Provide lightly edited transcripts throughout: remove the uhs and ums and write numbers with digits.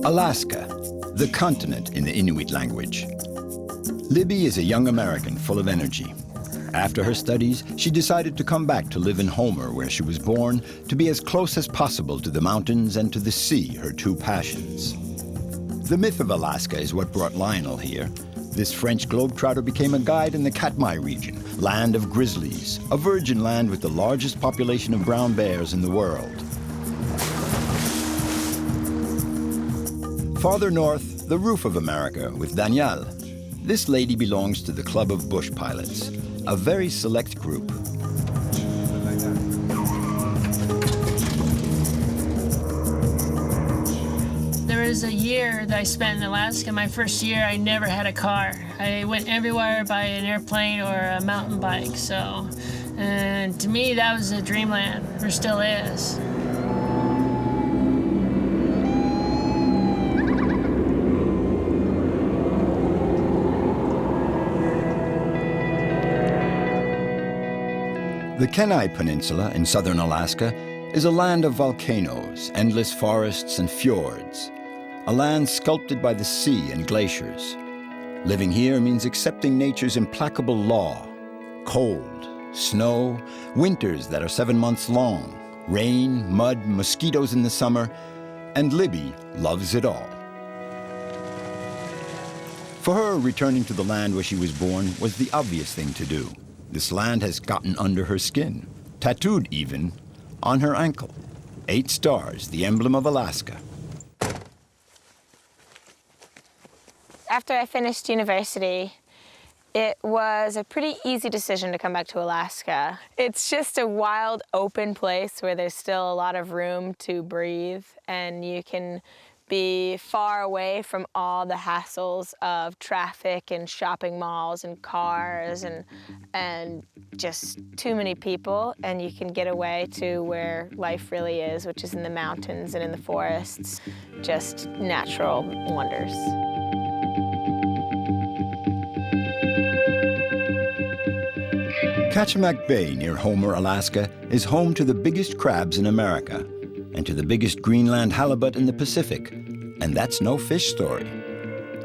Alaska, the continent in the Inuit language. Libby is a young American full of energy. After her studies, she decided to come back to live in Homer, where she was born, to be as close as possible to the mountains and to the sea, her two passions. The myth of Alaska is what brought Lionel here. This French globetrotter became a guide in the Katmai region, land of grizzlies, a virgin land with the largest population of brown bears in the world. Farther north, the roof of America with Danielle. This lady belongs to the Club of Bush Pilots, a very select group. There was a year that I spent in Alaska. My first year, I never had a car. I went everywhere by an airplane or a mountain bike, so. And to me, that was a dreamland, or still is. The Kenai Peninsula in southern Alaska is a land of volcanoes, endless forests and fjords, a land sculpted by the sea and glaciers. Living here means accepting nature's implacable law: cold, snow, winters that are 7 months long, rain, mud, mosquitoes in the summer, and Libby loves it all. For her, returning to the land where she was born was the obvious thing to do. This land has gotten under her skin, tattooed even, on her ankle. 8 stars, the emblem of Alaska. After I finished university, it was a pretty easy decision to come back to Alaska. It's just a wild, open place where there's still a lot of room to breathe, and you can be far away from all the hassles of traffic and shopping malls and cars and just too many people, and you can get away to where life really is, which is in the mountains and in the forests, just natural wonders. Kachemak Bay near Homer, Alaska, is home to the biggest crabs in America and to the biggest Greenland halibut in the Pacific, and that's no fish story.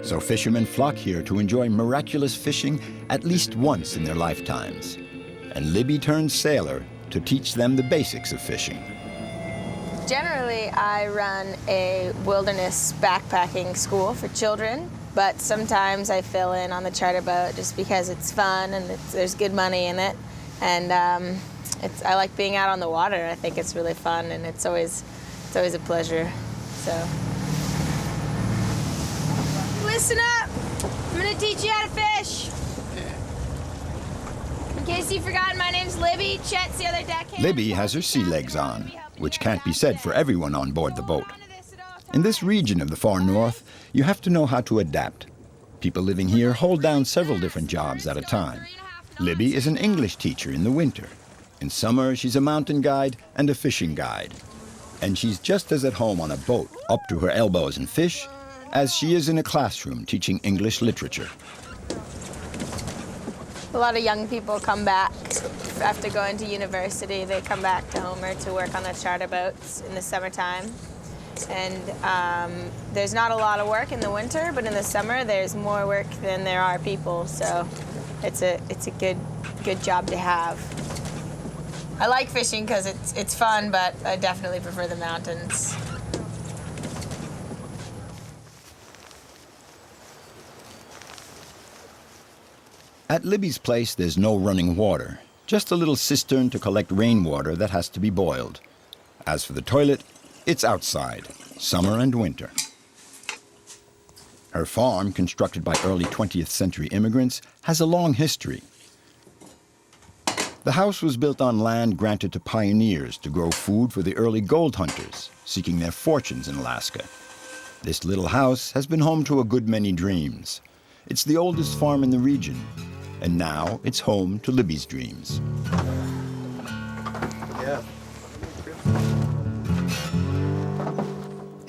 So fishermen flock here to enjoy miraculous fishing at least once in their lifetimes. And Libby turns sailor to teach them the basics of fishing. Generally, I run a wilderness backpacking school for children, but sometimes I fill in on the charter boat just because it's fun and there's good money in it. And I like being out on the water. I think it's really fun, and it's always a pleasure. So. Listen up. I'm gonna teach you how to fish. In case you've forgotten, my name's Libby. Chet's the other deckhand. Libby has her sea legs on, which can't be said for everyone on board the boat. In this region of the far north, you have to know how to adapt. People living here hold down several different jobs at a time. Libby is an English teacher in the winter. In summer, she's a mountain guide and a fishing guide. And she's just as at home on a boat, up to her elbows in fish, as she is in a classroom teaching English literature. A lot of young people come back after going to university. They come back to Homer to work on the charter boats in the summertime. And there's not a lot of work in the winter, but in the summer there's more work than there are people. So it's a good job to have. I like fishing because it's fun, but I definitely prefer the mountains. At Libby's place, there's no running water, just a little cistern to collect rainwater that has to be boiled. As for the toilet, it's outside, summer and winter. Her farm, constructed by early 20th century immigrants, has a long history. The house was built on land granted to pioneers to grow food for the early gold hunters seeking their fortunes in Alaska. This little house has been home to a good many dreams. It's the oldest farm in the region, and now it's home to Libby's dreams. Yeah.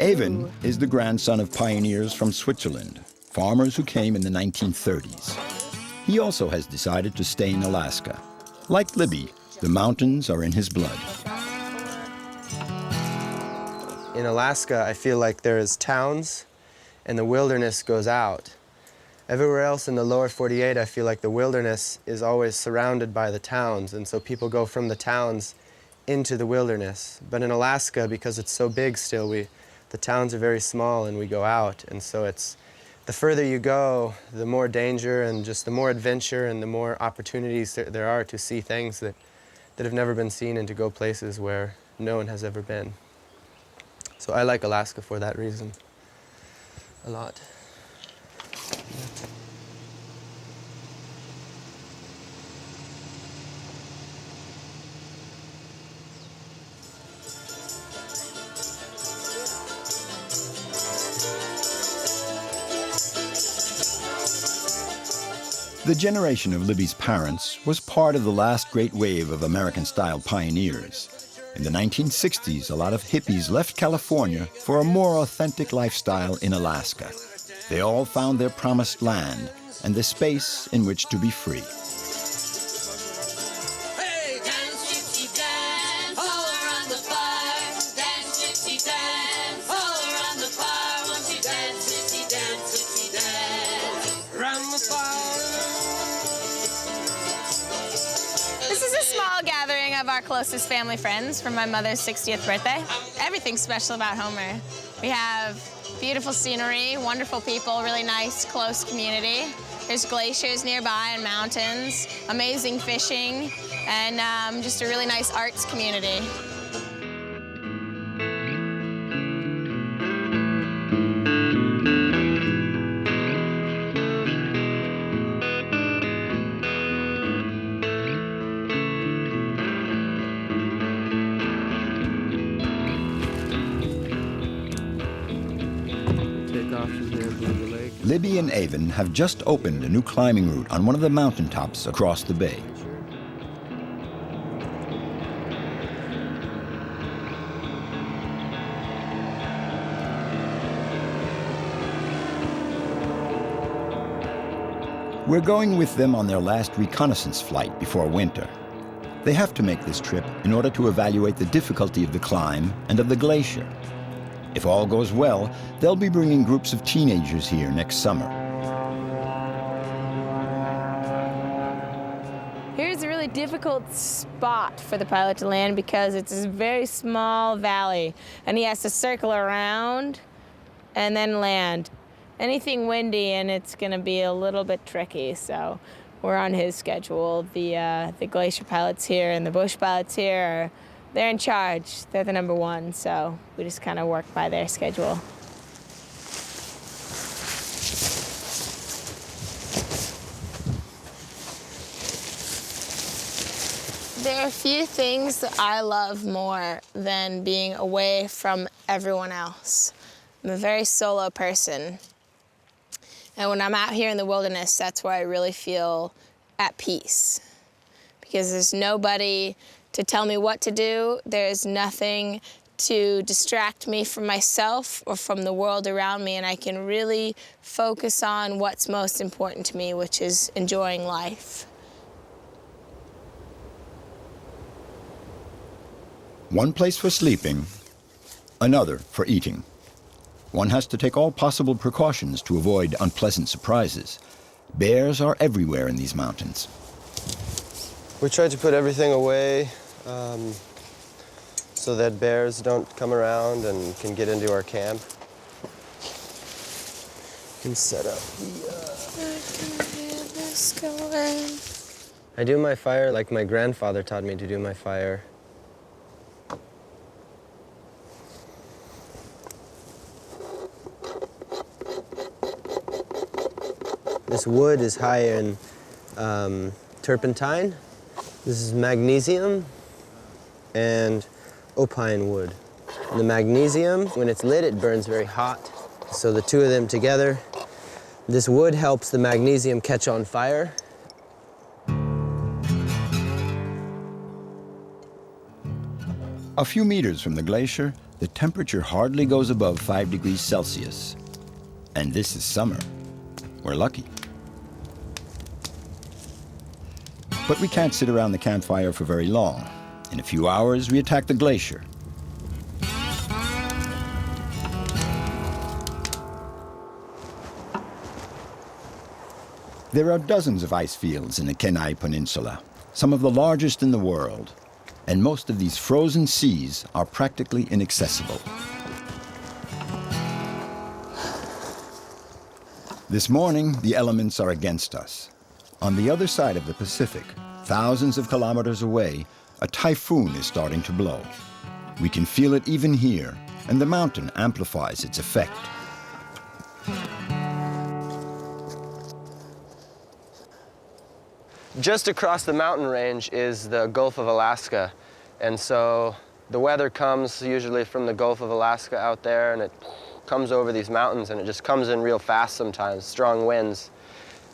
Avon is the grandson of pioneers from Switzerland, farmers who came in the 1930s. He also has decided to stay in Alaska. Like Libby, the mountains are in his blood. In Alaska, I feel like there is towns and the wilderness goes out. Everywhere else in the lower 48, I feel like the wilderness is always surrounded by the towns, and so people go from the towns into the wilderness. But in Alaska, because it's so big still, the towns are very small and we go out, and so it's the further you go, the more danger and just the more adventure and the more opportunities there are to see things that have never been seen and to go places where no one has ever been. So I like Alaska for that reason a lot. The generation of Libby's parents was part of the last great wave of American-style pioneers. In the 1960s, a lot of hippies left California for a more authentic lifestyle in Alaska. They all found their promised land and the space in which to be free. Hey, dance, gypsy, dance, all around the fire. Dance, gypsy, dance, all around the fire. Won't you dance, gypsy, dance, around the fire. This is a small gathering of our closest family friends for my mother's 60th birthday. Everything's special about Homer. We have beautiful scenery, wonderful people, really nice, close community. There's glaciers nearby and mountains, amazing fishing, and just a really nice arts community. Libby and Avon have just opened a new climbing route on one of the mountaintops across the bay. We're going with them on their last reconnaissance flight before winter. They have to make this trip in order to evaluate the difficulty of the climb and of the glacier. If all goes well, they'll be bringing groups of teenagers here next summer. Here's a really difficult spot for the pilot to land because it's a very small valley, and he has to circle around and then land. Anything windy and it's going to be a little bit tricky, so we're on his schedule. The glacier pilots here and the bush pilots here they're in charge. They're the number one, so we just kind of work by their schedule. There are a few things that I love more than being away from everyone else. I'm a very solo person. And when I'm out here in the wilderness, that's where I really feel at peace. Because there's nobody to tell me what to do. There's nothing to distract me from myself or from the world around me, and I can really focus on what's most important to me, which is enjoying life. One place for sleeping, another for eating. One has to take all possible precautions to avoid unpleasant surprises. Bears are everywhere in these mountains. We tried to put everything away so that bears don't come around and can get into our camp. You can set up I do my fire like my grandfather taught me to do my fire. This wood is high in turpentine. This is magnesium and opine wood. And the magnesium, when it's lit, it burns very hot. So the two of them together, this wood helps the magnesium catch on fire. A few meters from the glacier, the temperature hardly goes above 5 degrees Celsius. And this is summer. We're lucky. But we can't sit around the campfire for very long. In a few hours, we attack the glacier. There are dozens of ice fields in the Kenai Peninsula, some of the largest in the world, and most of these frozen seas are practically inaccessible. This morning, the elements are against us. On the other side of the Pacific, thousands of kilometers away, a typhoon is starting to blow. We can feel it even here, and the mountain amplifies its effect. Just across the mountain range is the Gulf of Alaska, and so the weather comes usually from the Gulf of Alaska out there, and it comes over these mountains, and it just comes in real fast sometimes, strong winds.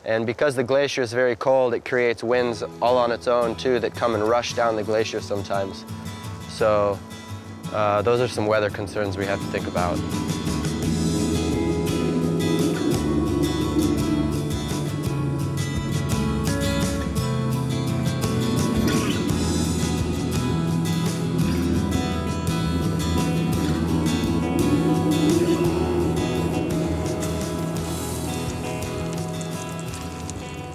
And because the glacier is very cold, it creates winds all on its own too that come and rush down the glacier sometimes. So those are some weather concerns we have to think about.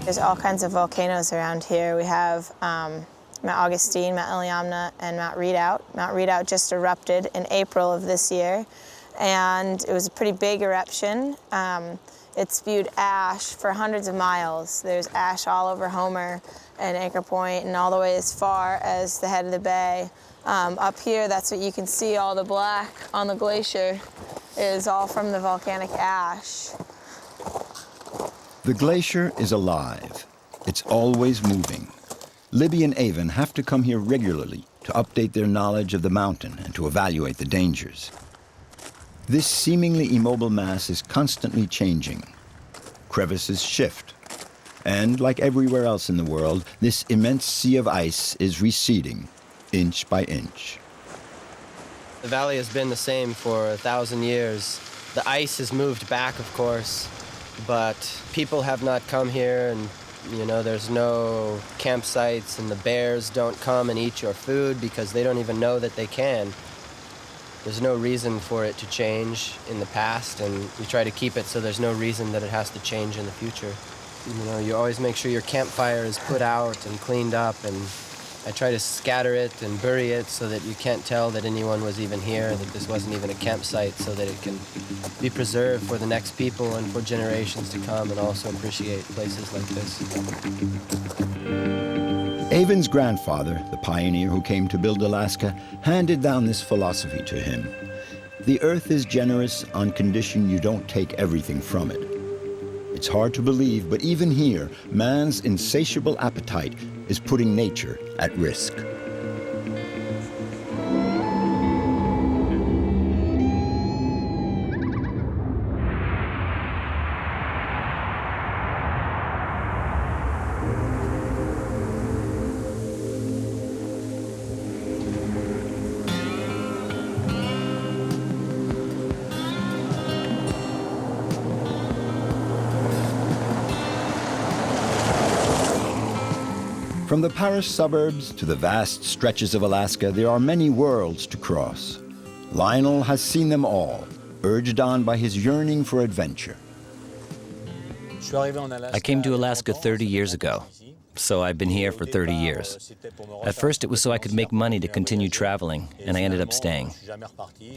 There's all kinds of volcanoes around here. We have Mount Augustine, Mount Iliamna, and Mount Redoubt. Mount Redoubt just erupted in April of this year, and it was a pretty big eruption. It spewed ash for hundreds of miles. There's ash all over Homer and Anchor Point and all the way as far as the head of the bay. Up here, that's what you can see, all the black on the glacier is all from the volcanic ash. The glacier is alive. It's always moving. Libby and Avon have to come here regularly to update their knowledge of the mountain and to evaluate the dangers. This seemingly immobile mass is constantly changing. Crevices shift. And like everywhere else in the world, this immense sea of ice is receding, inch by inch. The valley has been the same for 1,000 years. The ice has moved back, of course, but people have not come here, and there's no campsites, and the bears don't come and eat your food because they don't even know that they can. There's no reason for it to change in the past, and we try to keep it so there's no reason that it has to change in the future. You always make sure your campfire is put out and cleaned up, and I try to scatter it and bury it so that you can't tell that anyone was even here, that this wasn't even a campsite, so that it can be preserved for the next people and for generations to come, and also appreciate places like this. Avon's grandfather, the pioneer who came to build Alaska, handed down this philosophy to him. The earth is generous on condition you don't take everything from it. It's hard to believe, but even here, man's insatiable appetite is putting nature at risk. From the Paris suburbs to the vast stretches of Alaska, there are many worlds to cross. Lionel has seen them all, urged on by his yearning for adventure. I came to Alaska 30 years ago, so I've been here for 30 years. At first, it was so I could make money to continue traveling, and I ended up staying.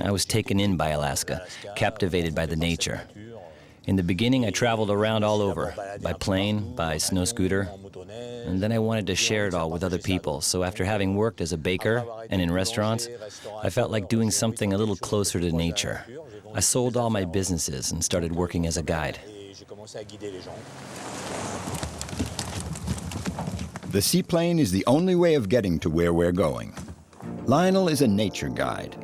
I was taken in by Alaska, captivated by the nature. In the beginning, I traveled around all over, by plane, by snow scooter, and then I wanted to share it all with other people, so after having worked as a baker and in restaurants, I felt like doing something a little closer to nature. I sold all my businesses and started working as a guide. The seaplane is the only way of getting to where we're going. Lionel is a nature guide,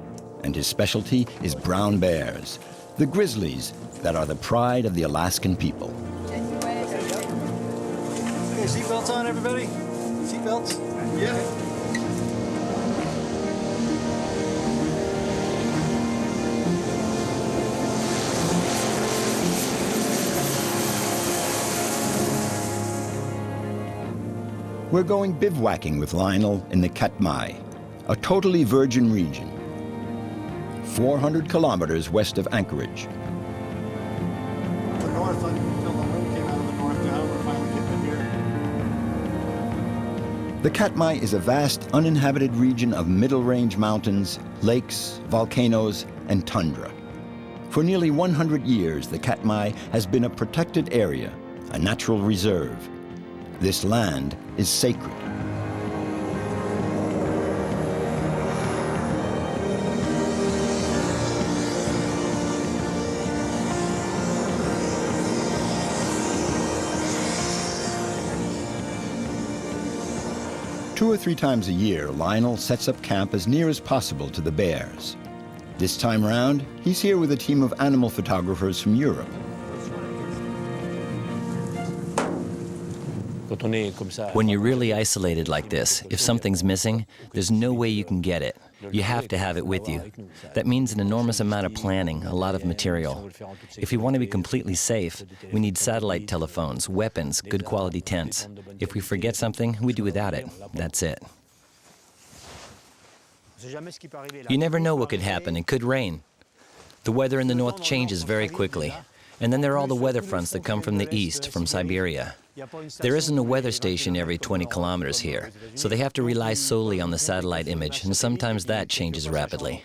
and his specialty is brown bears, the grizzlies that are the pride of the Alaskan people. Okay, seatbelts on, everybody? Seatbelts? Yeah. We're going bivouacking with Lionel in the Katmai, a totally virgin region, 400 kilometers west of Anchorage. The north, until the wind came out of the north, now we're finally The Katmai is a vast uninhabited region of middle-range mountains, lakes, volcanoes, and tundra. For nearly 100 years, the Katmai has been a protected area, a natural reserve. This land is sacred. Two or three times a year, Lionel sets up camp as near as possible to the bears. This time round, he's here with a team of animal photographers from Europe. When you're really isolated like this, if something's missing, there's no way you can get it. You have to have it with you. That means an enormous amount of planning, a lot of material. If we want to be completely safe, we need satellite telephones, weapons, good quality tents. If we forget something, we do without it. That's it. You never know what could happen. It could rain. The weather in the north changes very quickly. And then there are all the weather fronts that come from the east, from Siberia. There isn't a weather station every 20 kilometers here, so they have to rely solely on the satellite image, and sometimes that changes rapidly.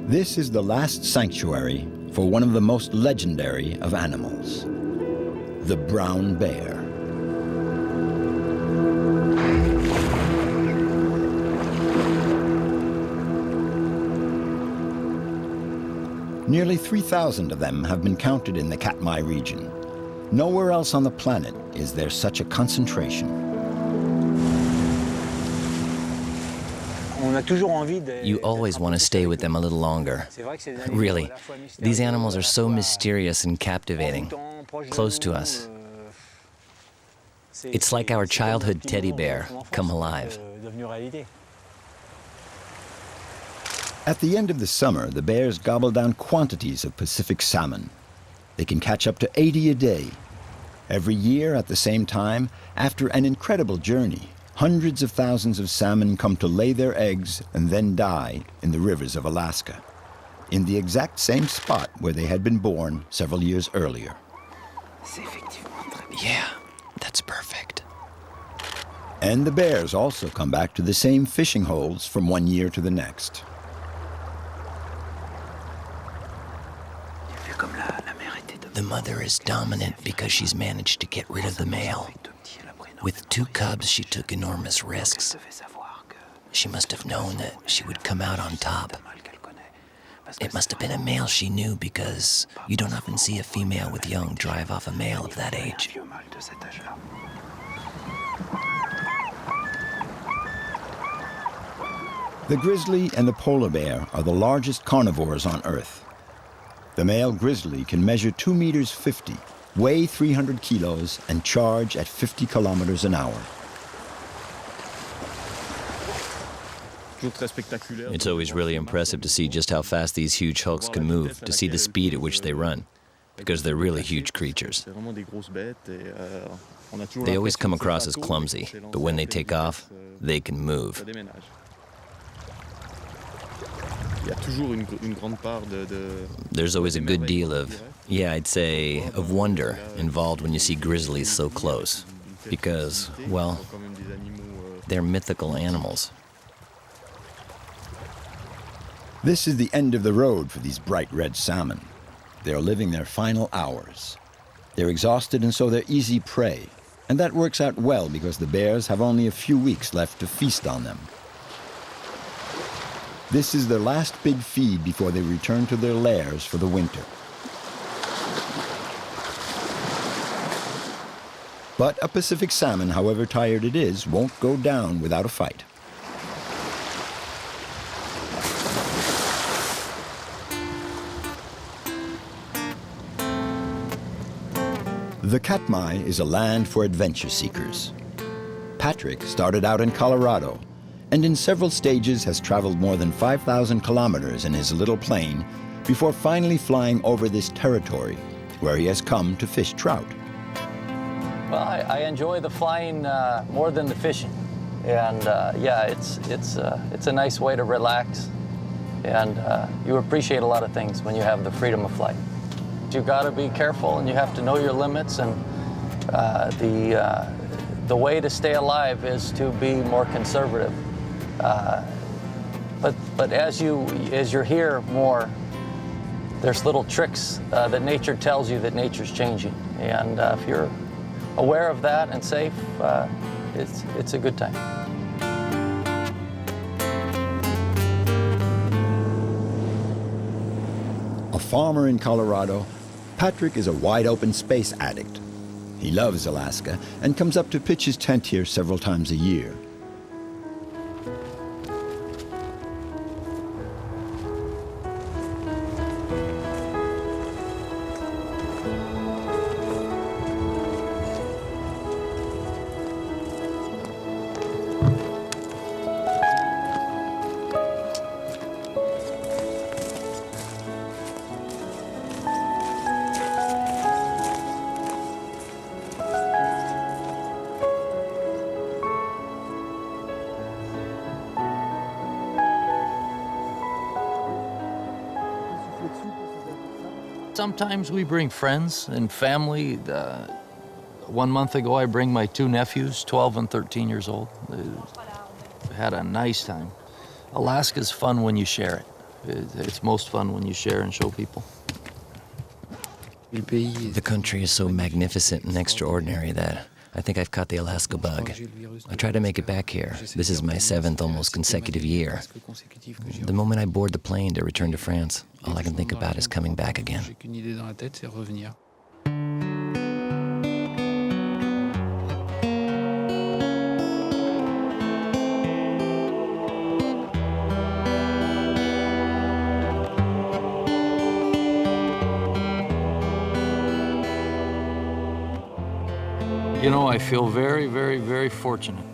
This is the last sanctuary for one of the most legendary of animals, the brown bear. Nearly 3,000 of them have been counted in the Katmai region. Nowhere else on the planet is there such a concentration. You always want to stay with them a little longer. Really, these animals are so mysterious and captivating, close to us. It's like our childhood teddy bear come alive. At the end of the summer, the bears gobble down quantities of Pacific salmon. They can catch up to 80 a day. Every year at the same time, after an incredible journey, hundreds of thousands of salmon come to lay their eggs and then die in the rivers of Alaska, in the exact same spot where they had been born several years earlier. Yeah, that's perfect. And the bears also come back to the same fishing holes from one year to the next. The mother is dominant because she's managed to get rid of the male. With 2 cubs, she took enormous risks. She must have known that she would come out on top. It must have been a male she knew, because you don't often see a female with young drive off a male of that age. The grizzly and the polar bear are the largest carnivores on Earth. The male grizzly can measure 2 meters 50, weigh 300 kilos, and charge at 50 kilometers an hour. It's always really impressive to see just how fast these huge hulks can move, to see the speed at which they run, because they're really huge creatures. They always come across as clumsy, but when they take off, they can move. There's always a good deal of, I'd say, of wonder involved when you see grizzlies so close. Because, well, they're mythical animals. This is the end of the road for these bright red salmon. They're living their final hours. They're exhausted, and so they're easy prey. And that works out well because the bears have only a few weeks left to feast on them. This is their last big feed before they return to their lairs for the winter. But a Pacific salmon, however tired it is, won't go down without a fight. The Katmai is a land for adventure seekers. Patrick started out in Colorado, and in several stages has traveled more than 5,000 kilometers in his little plane before finally flying over this territory, where he has come to fish trout. Well, I enjoy the flying more than the fishing. And yeah, it's a nice way to relax, and you appreciate a lot of things when you have the freedom of flight. You got to be careful, and you have to know your limits, and the way to stay alive is to be more conservative. But as you're here more, there's little tricks that nature tells you that nature's changing, and if you're aware of that and safe, it's a good time. A farmer in Colorado, Patrick is a wide-open space addict. He loves Alaska and comes up to pitch his tent here several times a year. Sometimes we bring friends and family. 1 month ago, I bring my 2 nephews, 12 and 13 years old. They had a nice time. Alaska's fun when you share it. It's most fun when you share and show people. The country is so magnificent and extraordinary that I think I've caught the Alaska bug. I try to make it back here. This is my 7th almost consecutive year. The moment I board the plane to return to France, all I can think about is coming back again. You know, I feel very, very, very fortunate.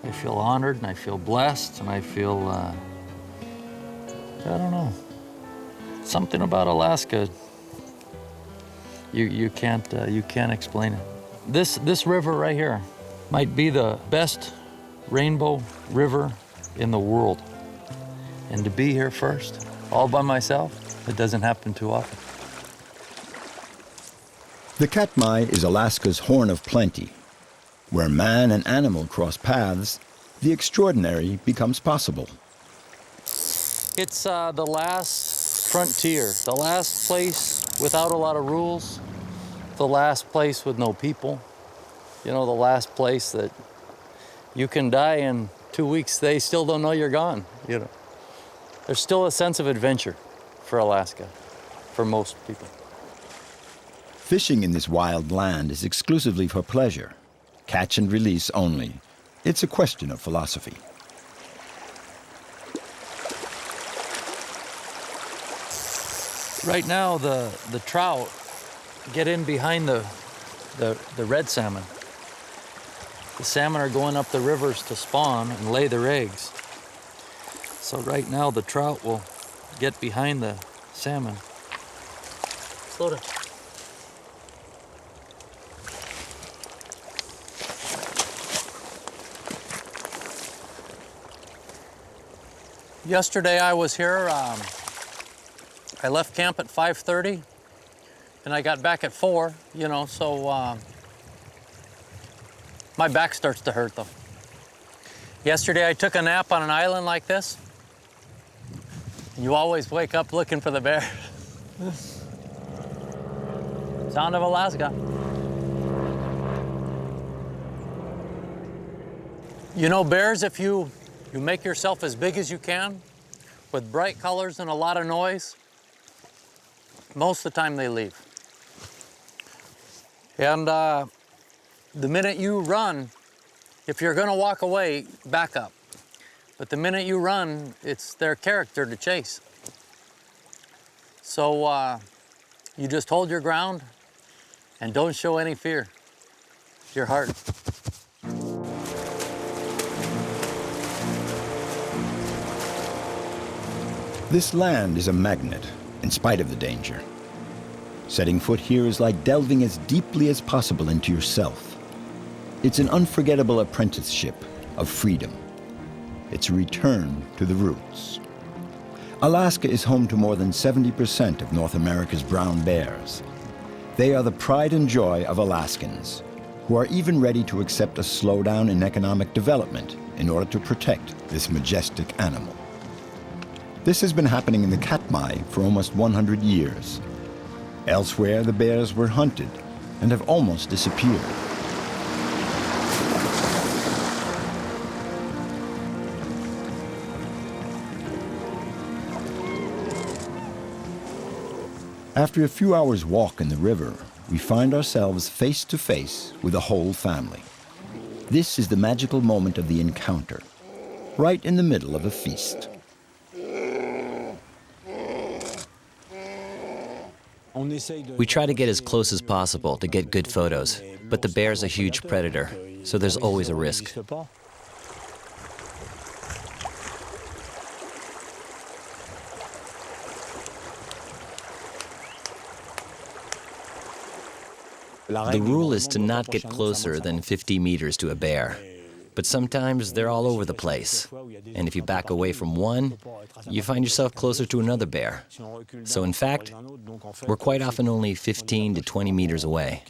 I feel honored, and I feel blessed, and I feel, I don't know, something about Alaska. You can't explain it. This river right here might be the best rainbow river in the world, and to be here first, all by myself, it doesn't happen too often. The Katmai is Alaska's horn of plenty. Where man and animal cross paths, the extraordinary becomes possible. It's the last frontier, the last place without a lot of rules, the last place with no people, you know, the last place that you can die in 2 weeks, they still don't know you're gone, you know. There's still a sense of adventure for Alaska, for most people. Fishing in this wild land is exclusively for pleasure. Catch and release only. It's a question of philosophy. Right now, the trout get in behind the red salmon. The salmon are going up the rivers to spawn and lay their eggs. So right now, the trout will get behind the salmon. Slow down. Yesterday I was here, I left camp at 5:30 and I got back at 4, you know, so my back starts to hurt though. Yesterday I took a nap on an island like this. You always wake up looking for the bear. Sound of Alaska. You know, bears, if you make yourself as big as you can with bright colors and a lot of noise, most of the time they leave. And the minute you run, if you're gonna walk away, back up. But the minute you run, it's their character to chase. So you just hold your ground and don't show any fear. Your heart. This land is a magnet, in spite of the danger. Setting foot here is like delving as deeply as possible into yourself. It's an unforgettable apprenticeship of freedom. It's a return to the roots. Alaska is home to more than 70% of North America's brown bears. They are the pride and joy of Alaskans, who are even ready to accept a slowdown in economic development in order to protect this majestic animal. This has been happening in the Katmai for almost 100 years. Elsewhere, the bears were hunted and have almost disappeared. After a few hours' walk in the river, we find ourselves face to face with a whole family. This is the magical moment of the encounter, right in the middle of a feast. We try to get as close as possible to get good photos, but the bear's a huge predator, so there's always a risk. The rule is to not get closer than 50 meters to a bear, but sometimes they're all over the place. And if you back away from one, you find yourself closer to another bear. So in fact, we're quite often only 15 to 20 meters away.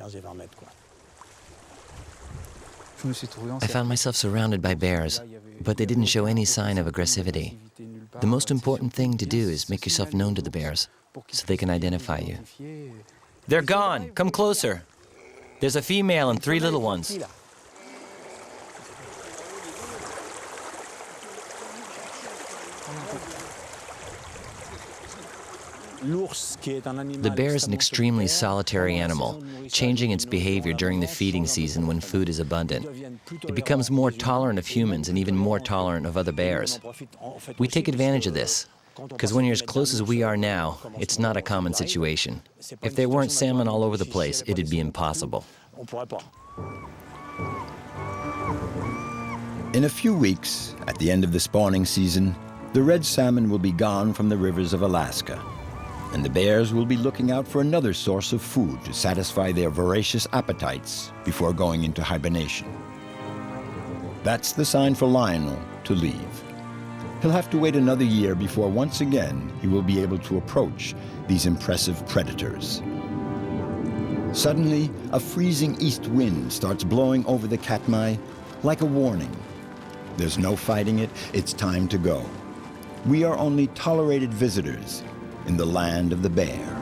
I found myself surrounded by bears, but they didn't show any sign of aggressivity. The most important thing to do is make yourself known to the bears so they can identify you. They're gone. Come closer. There's a female and 3 little ones. The bear is an extremely solitary animal, changing its behavior during the feeding season when food is abundant. It becomes more tolerant of humans and even more tolerant of other bears. We take advantage of this, because when you're as close as we are now, it's not a common situation. If there weren't salmon all over the place, it'd be impossible. In a few weeks, at the end of the spawning season, the red salmon will be gone from the rivers of Alaska, and the bears will be looking out for another source of food to satisfy their voracious appetites before going into hibernation. That's the sign for Lionel to leave. He'll have to wait another year before once again he will be able to approach these impressive predators. Suddenly, a freezing east wind starts blowing over the Katmai like a warning. There's no fighting it, it's time to go. We are only tolerated visitors in the land of the bear.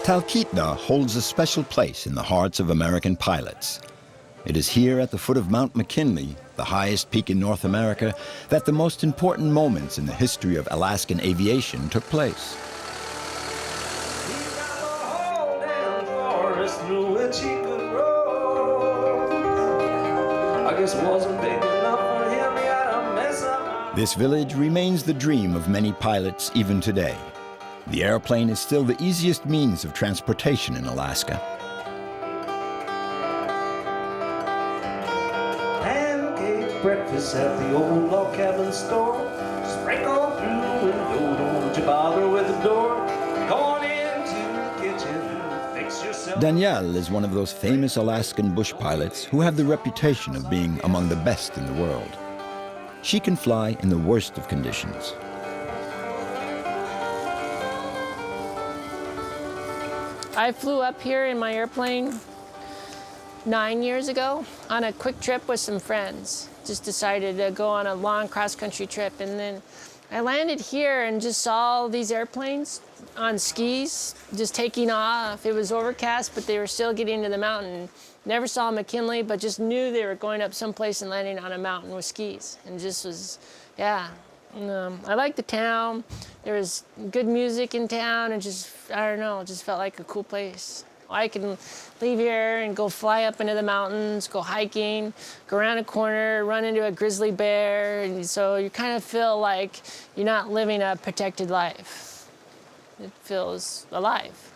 Talkeetna holds a special place in the hearts of American pilots. It is here at the foot of Mount McKinley, the highest peak in North America, that the most important moments in the history of Alaskan aviation took place. This village remains the dream of many pilots even today. The airplane is still the easiest means of transportation in Alaska. Pancake breakfast at the old log cabin store. Sprinkle through the window, don't you bother with the door. Go on into the kitchen, fix yourself. Danielle is one of those famous Alaskan bush pilots who have the reputation of being among the best in the world. She can fly in the worst of conditions. I flew up here in my airplane 9 years ago on a quick trip with some friends. Just decided to go on a long cross-country trip, and then I landed here and just saw all these airplanes on skis just taking off. It was overcast, but they were still getting to the mountain. Never saw McKinley, but just knew they were going up someplace and landing on a mountain with skis, and just was, yeah. I liked the town. There was good music in town, and just, I don't know, it just felt like a cool place. I can leave here and go fly up into the mountains, go hiking, go around a corner, run into a grizzly bear, and so you kind of feel like you're not living a protected life. It feels alive.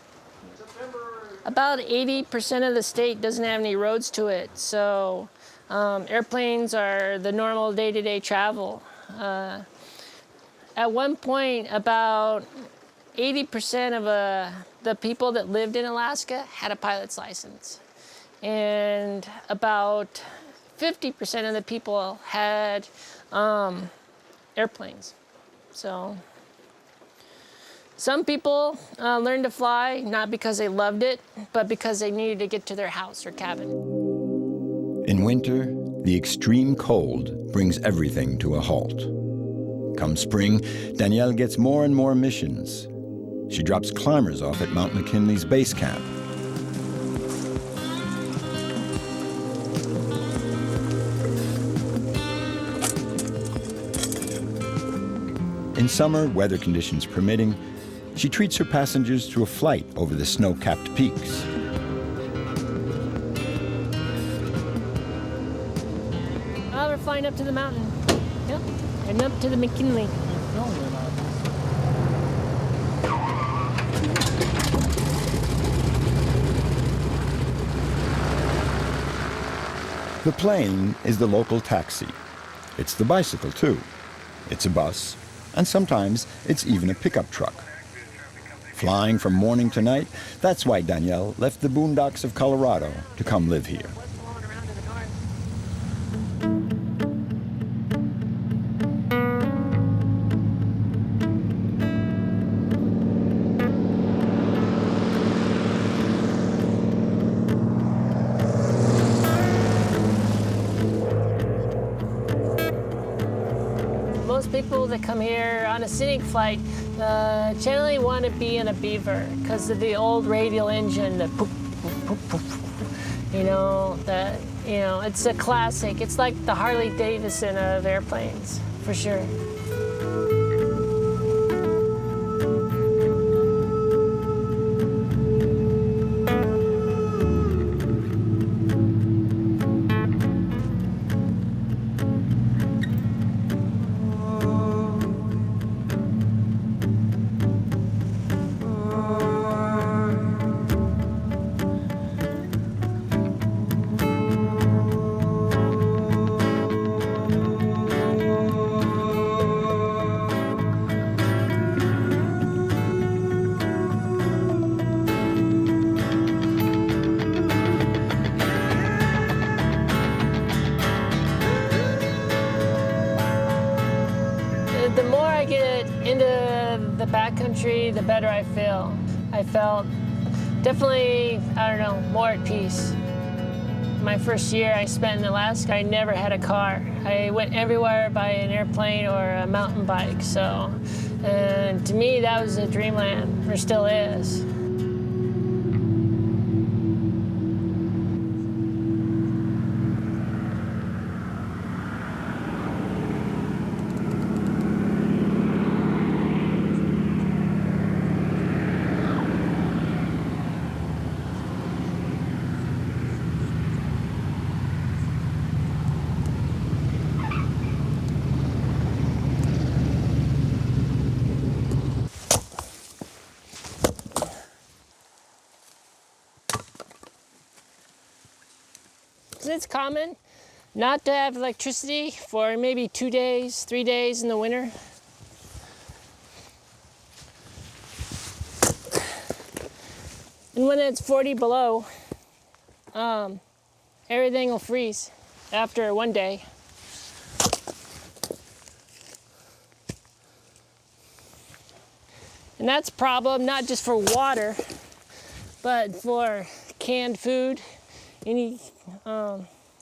About 80% of the state doesn't have any roads to it, so airplanes are the normal day-to-day travel. At one point, about 80% of the people that lived in Alaska had a pilot's license. And about 50% of the people had airplanes. So some people learned to fly, not because they loved it, but because they needed to get to their house or cabin. In winter, the extreme cold brings everything to a halt. Come spring, Danielle gets more and more missions. She drops climbers off at Mount McKinley's base camp. In summer, weather conditions permitting, she treats her passengers to a flight over the snow-capped peaks. Oh, we're flying up to the mountain. Yep, and up to the McKinley. No, we're not. The plane is the local taxi. It's the bicycle, too. It's a bus, and sometimes it's even a pickup truck. Flying from morning to night, that's why Danielle left the boondocks of Colorado to come live here. Most people that come here on a scenic flight generally want to be in a Beaver because of the old radial engine, the poop, poop, poop, poop. It's a classic. It's like the Harley Davidson of airplanes, for sure. The more I get into the backcountry, the better I feel. I felt definitely, more at peace. My first year I spent in Alaska, I never had a car. I went everywhere by an airplane or a mountain bike, and to me that was a dreamland, or still is. It's common not to have electricity for maybe 2 days, 3 days in the winter. And when it's 40 below, everything will freeze after 1 day. And that's a problem not just for water, but for canned food.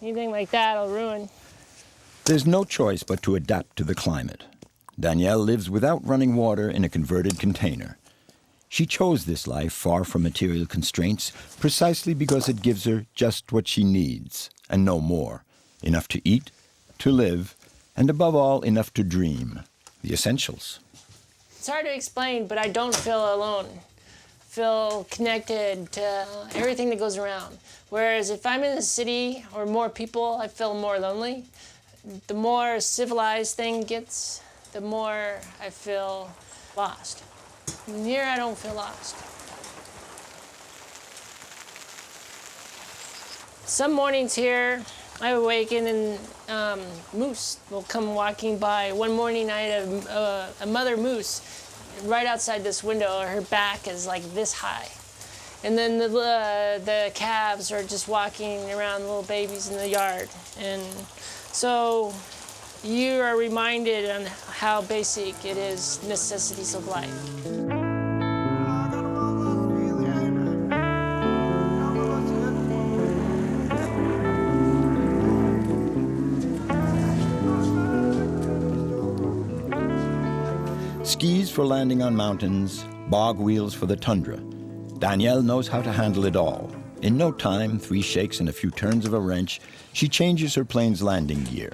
Anything like that will ruin. There's no choice but to adapt to the climate. Danielle lives without running water in a converted container. She chose this life far from material constraints precisely because it gives her just what she needs, and no more. Enough to eat, to live, and above all, enough to dream. The essentials. It's hard to explain, but I don't feel alone. feel connected to everything that goes around. Whereas if I'm in a city or more people, I feel more lonely. The more civilized thing gets, the more I feel lost. And here I don't feel lost. Some mornings here, I awaken and moose will come walking by. One morning I had a mother moose right outside this window. Her back is like this high. And then the calves are just walking around, little babies in the yard. And so you are reminded on how basic it is, necessities of life. Skis for landing on mountains, bog wheels for the tundra. Danielle knows how to handle it all. In no time, 3 shakes and a few turns of a wrench, she changes her plane's landing gear.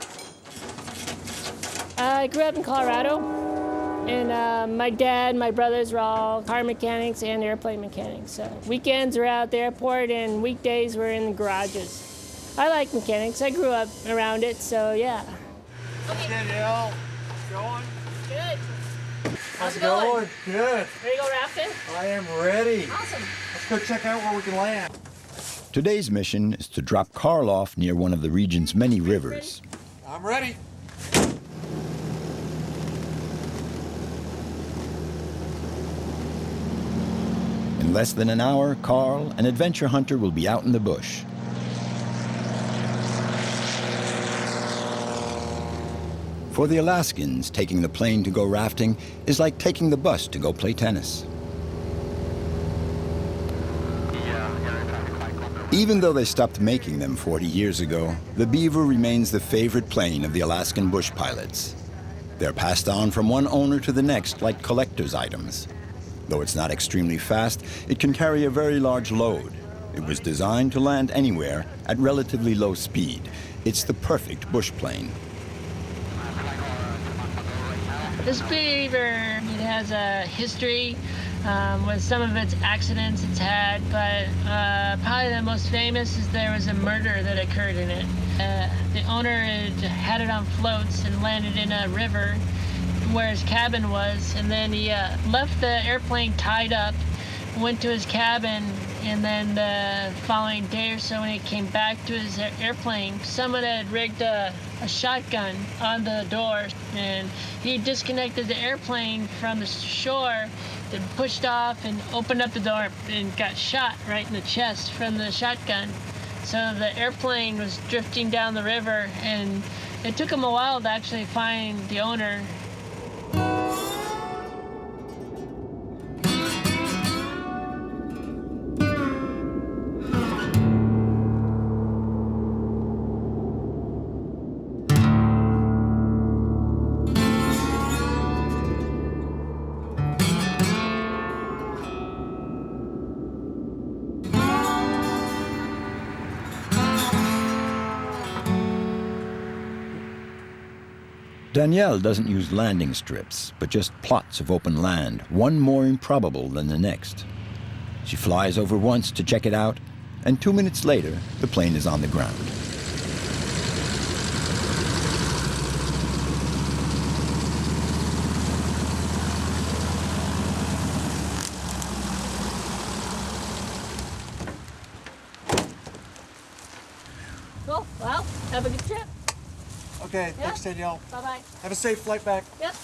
I grew up in Colorado, and my dad, my brothers were all car mechanics and airplane mechanics. So weekends were out at the airport, and weekdays were in the garages. I like mechanics. I grew up around it, so yeah. Danielle, going? Good. How's it going? Good. Ready to go rafting? I am ready. Awesome. Let's go check out where we can land. Today's mission is to drop Carl off near one of the region's many rivers. I'm ready. In less than an hour, Carl, an adventure hunter, will be out in the bush. For the Alaskans, taking the plane to go rafting is like taking the bus to go play tennis. Even though they stopped making them 40 years ago, the Beaver remains the favorite plane of the Alaskan bush pilots. They're passed on from one owner to the next like collector's items. Though it's not extremely fast, it can carry a very large load. It was designed to land anywhere at relatively low speed. It's the perfect bush plane. This Beaver, it has a history with some of its accidents it's had, but probably the most famous is there was a murder that occurred in it. The owner had it on floats and landed in a river where his cabin was, and then he left the airplane tied up, went to his cabin, and then the following day or so when he came back to his airplane, someone had rigged a shotgun on the door, and he disconnected the airplane from the shore, then pushed off and opened up the door and got shot right in the chest from the shotgun. So the airplane was drifting down the river, and it took him a while to actually find the owner. Danielle doesn't use landing strips, but just plots of open land, one more improbable than the next. She flies over once to check it out, and 2 minutes later, the plane is on the ground. Cool. Well, have a good trip. Okay, Yeah. thanks, Danielle. Bye-bye. Have a safe flight back. Yep.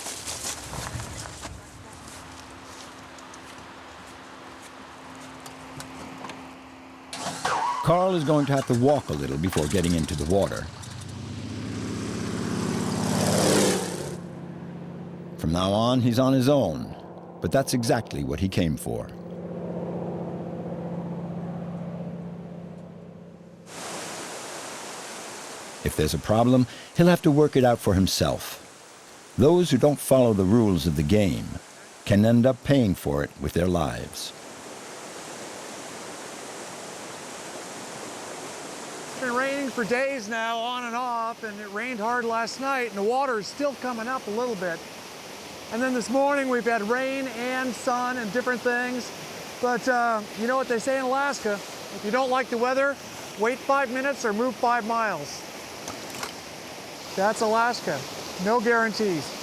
Carl is going to have to walk a little before getting into the water. From now on, he's on his own, but that's exactly what he came for. If there's a problem, he'll have to work it out for himself. Those who don't follow the rules of the game can end up paying for it with their lives. It's been raining for days now, on and off, and it rained hard last night, and the water is still coming up a little bit. And then this morning we've had rain and sun and different things. But you know what they say in Alaska? If you don't like the weather, wait 5 minutes or move 5 miles. That's Alaska. No guarantees.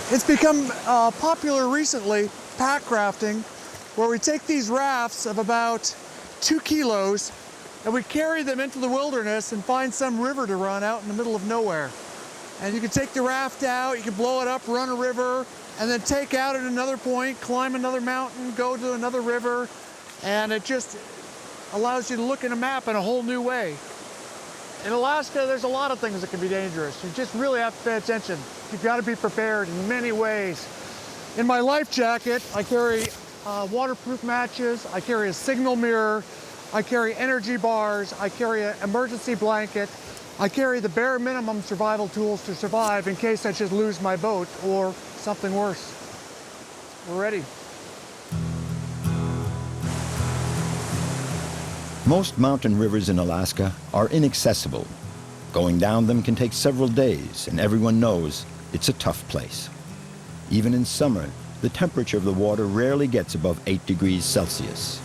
It's become popular recently, pack rafting, where we take these rafts of about 2 kilos and we carry them into the wilderness and find some river to run out in the middle of nowhere. And you can take the raft out, you can blow it up, run a river, and then take out at another point, climb another mountain, go to another river, and it just allows you to look at a map in a whole new way. In Alaska, there's a lot of things that can be dangerous. You just really have to pay attention. You've got to be prepared in many ways. In my life jacket, I carry waterproof matches, I carry a signal mirror, I carry energy bars, I carry an emergency blanket, I carry the bare minimum survival tools to survive in case I just lose my boat or something worse. We're ready. Most mountain rivers in Alaska are inaccessible. Going down them can take several days, and everyone knows it's a tough place. Even in summer, the temperature of the water rarely gets above 8 degrees Celsius.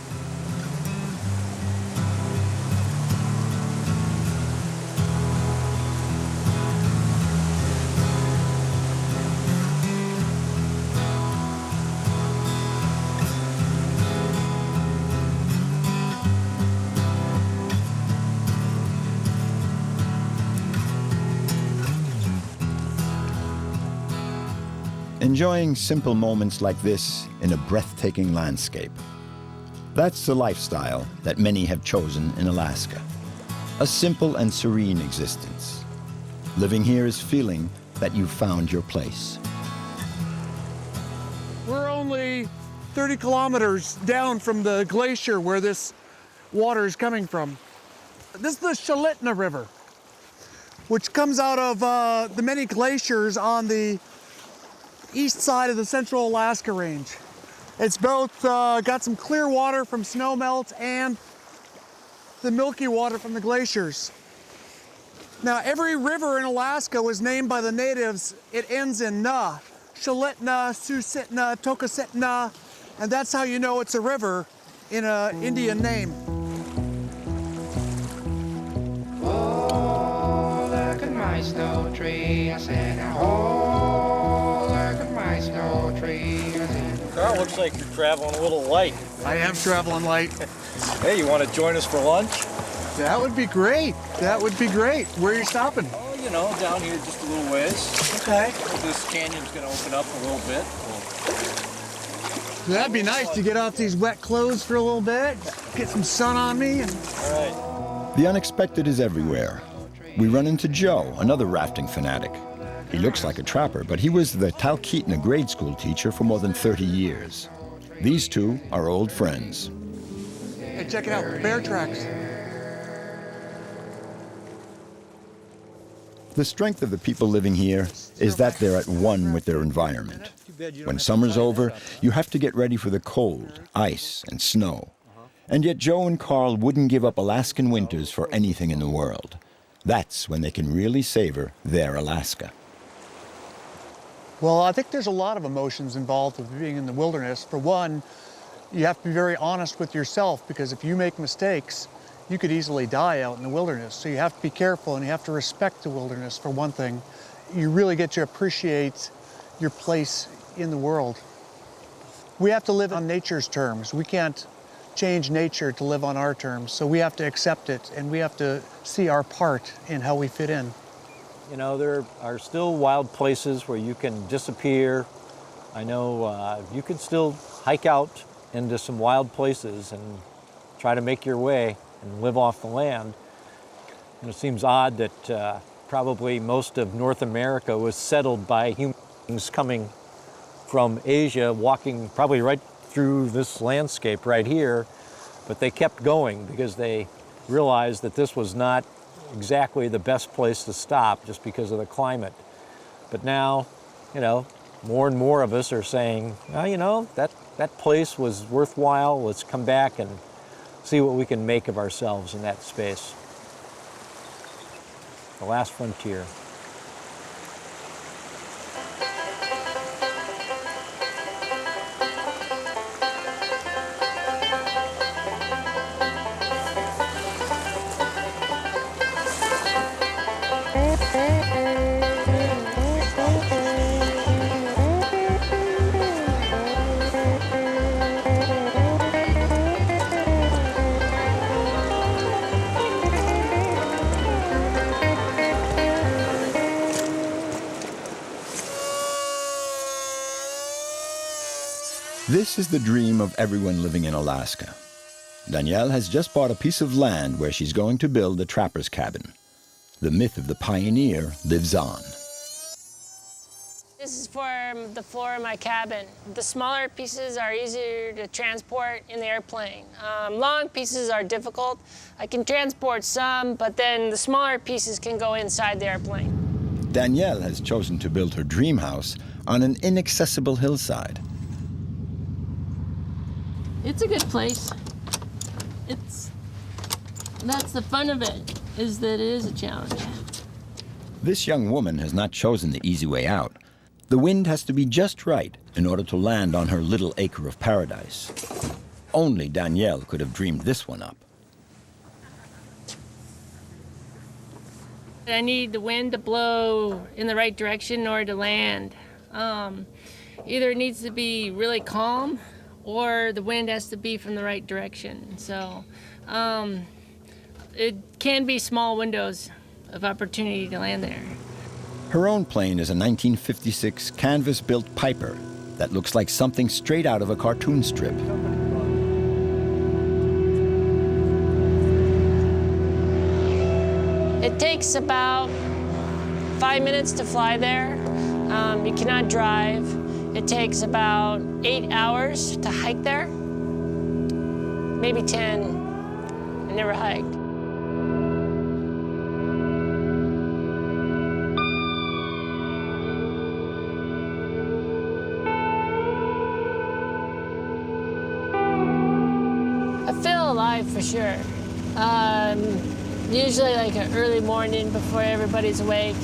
Enjoying simple moments like this in a breathtaking landscape. That's the lifestyle that many have chosen in Alaska. A simple and serene existence. Living here is feeling that you've found your place. We're only 30 kilometers down from the glacier where this water is coming from. This is the Shalitna River, which comes out of the many glaciers on the east side of the Central Alaska Range. It's both got some clear water from snowmelt and the milky water from the glaciers. Now, every river in Alaska was named by the natives. It ends in na. Shalitna, Susitna, Tokasitna, and that's how you know it's a river in an Indian name. Oh, look at my snow tree. I said, oh, look at my snow tree. Carl, looks like you're traveling a little light. I am traveling light. Hey, you want to join us for lunch? That would be great. That would be great. Where are you stopping? Oh, you know, down here just a little ways. Okay. This canyon's going to open up a little bit. That'd be nice to get off these wet clothes for a little bit, get some sun on me. All right. The unexpected is everywhere. We run into Joe, another rafting fanatic. He looks like a trapper, but he was the Talkeetna grade school teacher for more than 30 years. These two are old friends. Hey, check it out, bear tracks. The strength of the people living here is that they're at one with their environment. When summer's over, you have to get ready for the cold, ice, and snow. And yet Joe and Carl wouldn't give up Alaskan winters for anything in the world. That's when they can really savor their Alaska. Well, I think there's a lot of emotions involved with being in the wilderness. For one, you have to be very honest with yourself, because if you make mistakes, you could easily die out in the wilderness. So you have to be careful, and you have to respect the wilderness, for one thing. You really get to appreciate your place in the world. We have to live on nature's terms. We can't change nature to live on our terms. So we have to accept it, and we have to see our part in how we fit in. You know, there are still wild places where you can disappear. I know you can still hike out into some wild places and try to make your way and live off the land. And it seems odd that probably most of North America was settled by humans coming from Asia, walking probably right through this landscape right here, but they kept going because they realized that this was not exactly the best place to stop just because of the climate. But now, you know, more and more of us are saying, well, you know, that that place was worthwhile. Let's come back and see what we can make of ourselves in that space. The last frontier. This is the dream of everyone living in Alaska. Danielle has just bought a piece of land where she's going to build a trapper's cabin. The myth of the pioneer lives on. This is for the floor of my cabin. The smaller pieces are easier to transport in the airplane. Long pieces are difficult. I can transport some, but then the smaller pieces can go inside the airplane. Danielle has chosen to build her dream house on an inaccessible hillside. It's a good place. That's the fun of it, is that it is a challenge. This young woman has not chosen the easy way out. The wind has to be just right in order to land on her little acre of paradise. Only Danielle could have dreamed this one up. I need the wind to blow in the right direction in order to land. Either it needs to be really calm or the wind has to be from the right direction. So it can be small windows of opportunity to land there. Her own plane is a 1956 canvas-built Piper that looks like something straight out of a cartoon strip. It takes about 5 minutes to fly there. You cannot drive. It takes about 8 hours to hike there. Maybe 10. I never hiked. I feel alive for sure. Usually like an early morning before everybody's awake.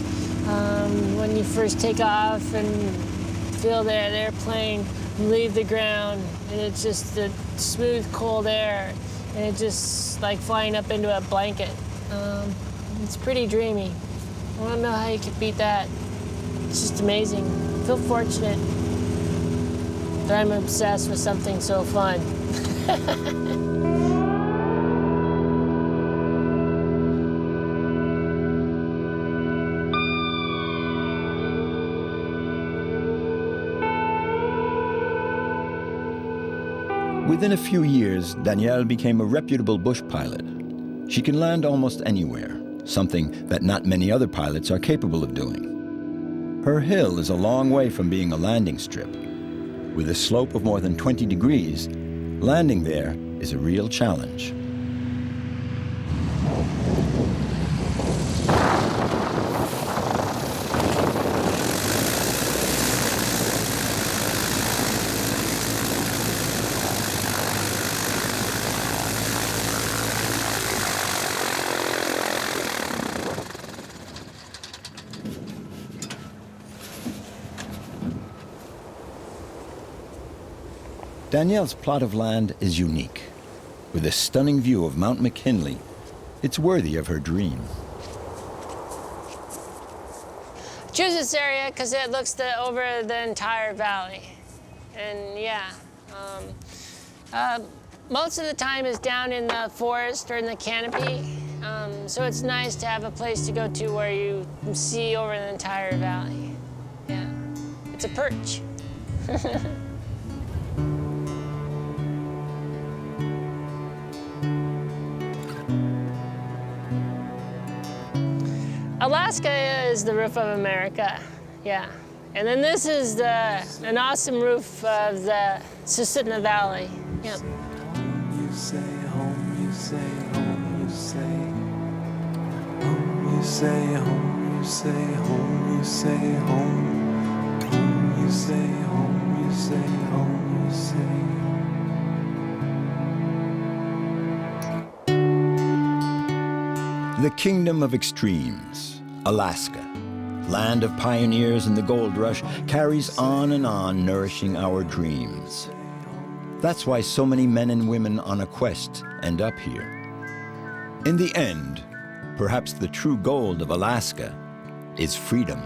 When you first take off and feel the airplane leave the ground, and it's just the smooth, cold air, and it's just like flying up into a blanket. It's pretty dreamy. I don't know how you could beat that. It's just amazing. I feel fortunate that I'm obsessed with something so fun. Within a few years, Danielle became a reputable bush pilot. She can land almost anywhere, something that not many other pilots are capable of doing. Her hill is a long way from being a landing strip. With a slope of more than 20 degrees, landing there is a real challenge. Danielle's plot of land is unique. With a stunning view of Mount McKinley, it's worthy of her dream. Choose this area because it looks over the entire valley. And yeah, most of the time is down in the forest or in the canopy. So it's nice to have a place to go to where you see over the entire valley. Yeah, it's a perch. Alaska is the roof of America, yeah. And then this is an awesome roof of the Susitna Valley, yep. Home you say, home you say, home you say. Home you say, home you say, home you say, home. Home you say, home you you say, home you say. The kingdom of extremes, Alaska, land of pioneers in the gold rush, carries on and on, nourishing our dreams. That's why so many men and women on a quest end up here. In the end, perhaps the true gold of Alaska is freedom.